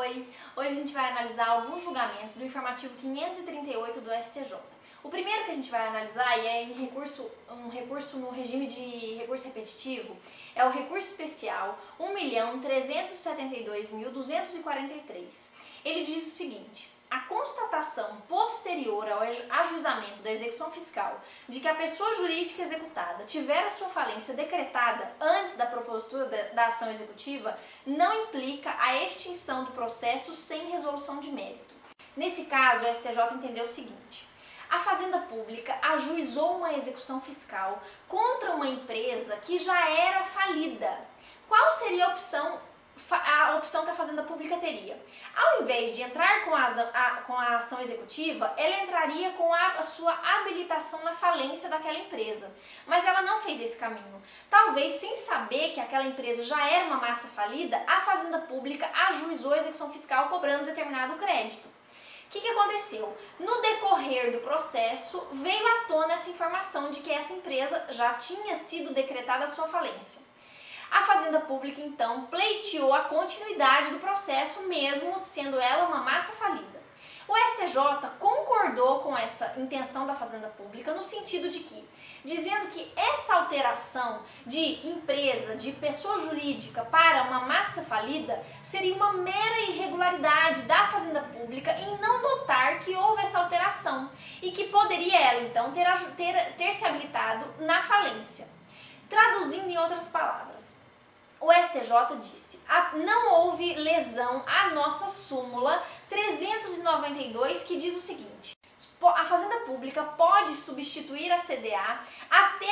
Oi! Hoje a gente vai analisar alguns julgamentos do informativo 538 do STJ. O primeiro que a gente vai analisar, e é um recurso no regime de recurso repetitivo, é o recurso especial 1.372.243. Ele diz o seguinte: a constatação posterior ao ajuizamento da execução fiscal de que a pessoa jurídica executada tiver a sua falência decretada antes da propositura da ação executiva não implica a extinção do processo sem resolução de mérito. Nesse caso, o STJ entendeu o seguinte: a Fazenda Pública ajuizou uma execução fiscal contra uma empresa que já era falida. Qual seria a opção que a Fazenda Pública teria? Ao invés de entrar com a ação executiva, ela entraria com a sua habilitação na falência daquela empresa. Mas ela não fez esse caminho. Talvez sem saber que aquela empresa já era uma massa falida, a Fazenda Pública ajuizou a execução fiscal cobrando determinado crédito. O que aconteceu? No decorrer do processo, veio à tona essa informação de que essa empresa já tinha sido decretada a sua falência. A Fazenda Pública, então, pleiteou a continuidade do processo, mesmo sendo ela uma massa falida. O STJ concordou com essa intenção da Fazenda Pública no sentido de que, dizendo que essa alteração de empresa, de pessoa jurídica para uma massa falida seria uma mera irregularidade da Fazenda Pública em não notar que houve essa alteração e que poderia ela, então, ter se habilitado na falência. Traduzindo em outras palavras, o STJ disse: não houve lesão à nossa súmula 392, que diz o seguinte: a Fazenda Pública pode substituir a CDA até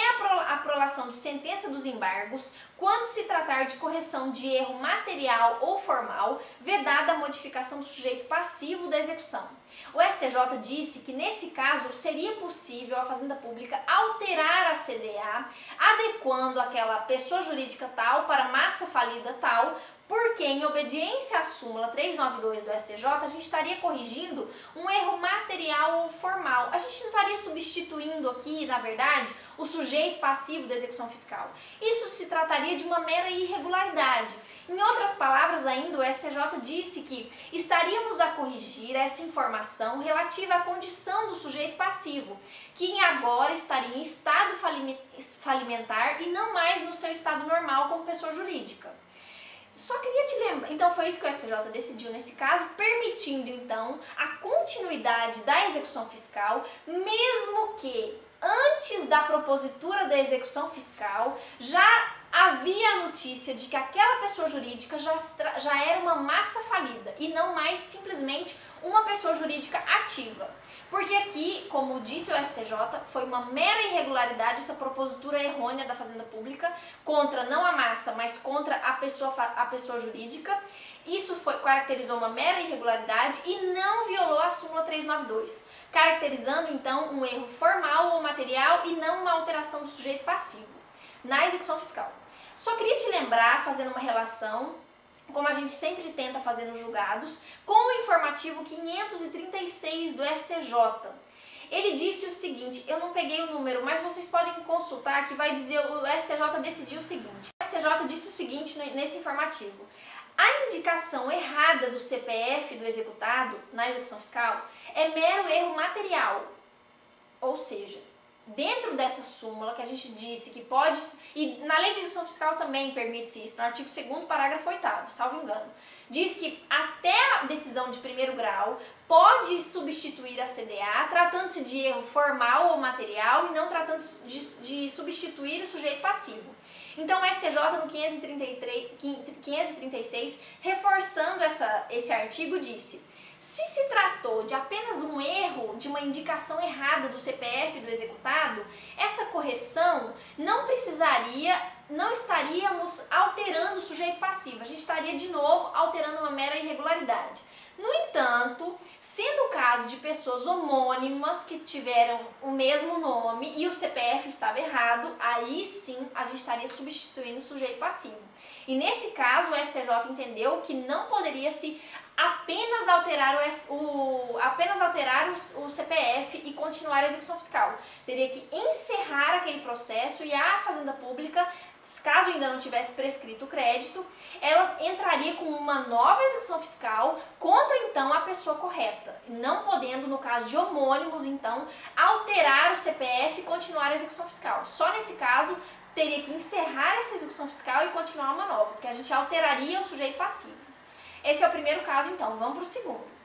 a prolação de sentença dos embargos quando se tratar de correção de erro material ou formal, vedada a modificação do sujeito passivo da execução. O STJ disse que, nesse caso, seria possível a Fazenda Pública alterar a CDA, adequando aquela pessoa jurídica tal para massa falida tal, porque, em obediência à súmula 392 do STJ, a gente estaria corrigindo um erro material ou formal. A gente não estaria substituindo aqui, na verdade, o sujeito passivo da execução fiscal. Isso se trataria de uma mera irregularidade. Em outras palavras ainda, o STJ disse que estaríamos a corrigir essa informação relativa à condição do sujeito passivo, que agora estaria em estado falimentar e não mais no seu estado normal como pessoa jurídica. Só queria te lembrar, então foi isso que o STJ decidiu nesse caso, permitindo então a continuidade da execução fiscal, mesmo que antes da propositura da execução fiscal já havia a notícia de que aquela pessoa jurídica já era uma massa falida e não mais simplesmente uma pessoa jurídica ativa. Porque aqui, como disse o STJ, foi uma mera irregularidade essa propositura errônea da Fazenda Pública contra não a massa, mas contra a pessoa jurídica. Isso caracterizou uma mera irregularidade e não violou a súmula 392, caracterizando então um erro formal ou material e não uma alteração do sujeito passivo na execução fiscal. Só queria te lembrar, fazendo uma relação, como a gente sempre tenta fazer nos julgados, com o informativo 536 do STJ. Ele disse o seguinte, eu não peguei o número, mas vocês podem consultar que vai dizer, o STJ decidiu o seguinte. O STJ disse o seguinte nesse informativo: a indicação errada do CPF do executado na execução fiscal é mero erro material, ou seja, dentro dessa súmula que a gente disse que pode, e na lei de execução fiscal também permite-se isso, no artigo 2º, parágrafo 8º, salvo engano, diz que até a decisão de primeiro grau pode substituir a CDA, tratando-se de erro formal ou material e não tratando-se de substituir o sujeito passivo. Então o STJ no 536, reforçando esse artigo, disse: se tratou de apenas um erro, de uma indicação errada do CPF do executado, essa correção não estaríamos alterando o sujeito passivo, a gente estaria de novo alterando uma mera irregularidade. No entanto, sendo o caso de pessoas homônimas que tiveram o mesmo nome e o CPF estava errado, aí sim a gente estaria substituindo o sujeito passivo. E nesse caso o STJ entendeu que não poderia se apenas alterar o CPF e continuar a execução fiscal. Teria que encerrar aquele processo e a Fazenda Pública caso ainda não tivesse prescrito o crédito, ela entraria com uma nova execução fiscal contra, então, a pessoa correta, não podendo, no caso de homônimos, então, alterar o CPF e continuar a execução fiscal. Só nesse caso, teria que encerrar essa execução fiscal e continuar uma nova, porque a gente alteraria o sujeito passivo. Esse é o primeiro caso, então. Vamos para o segundo.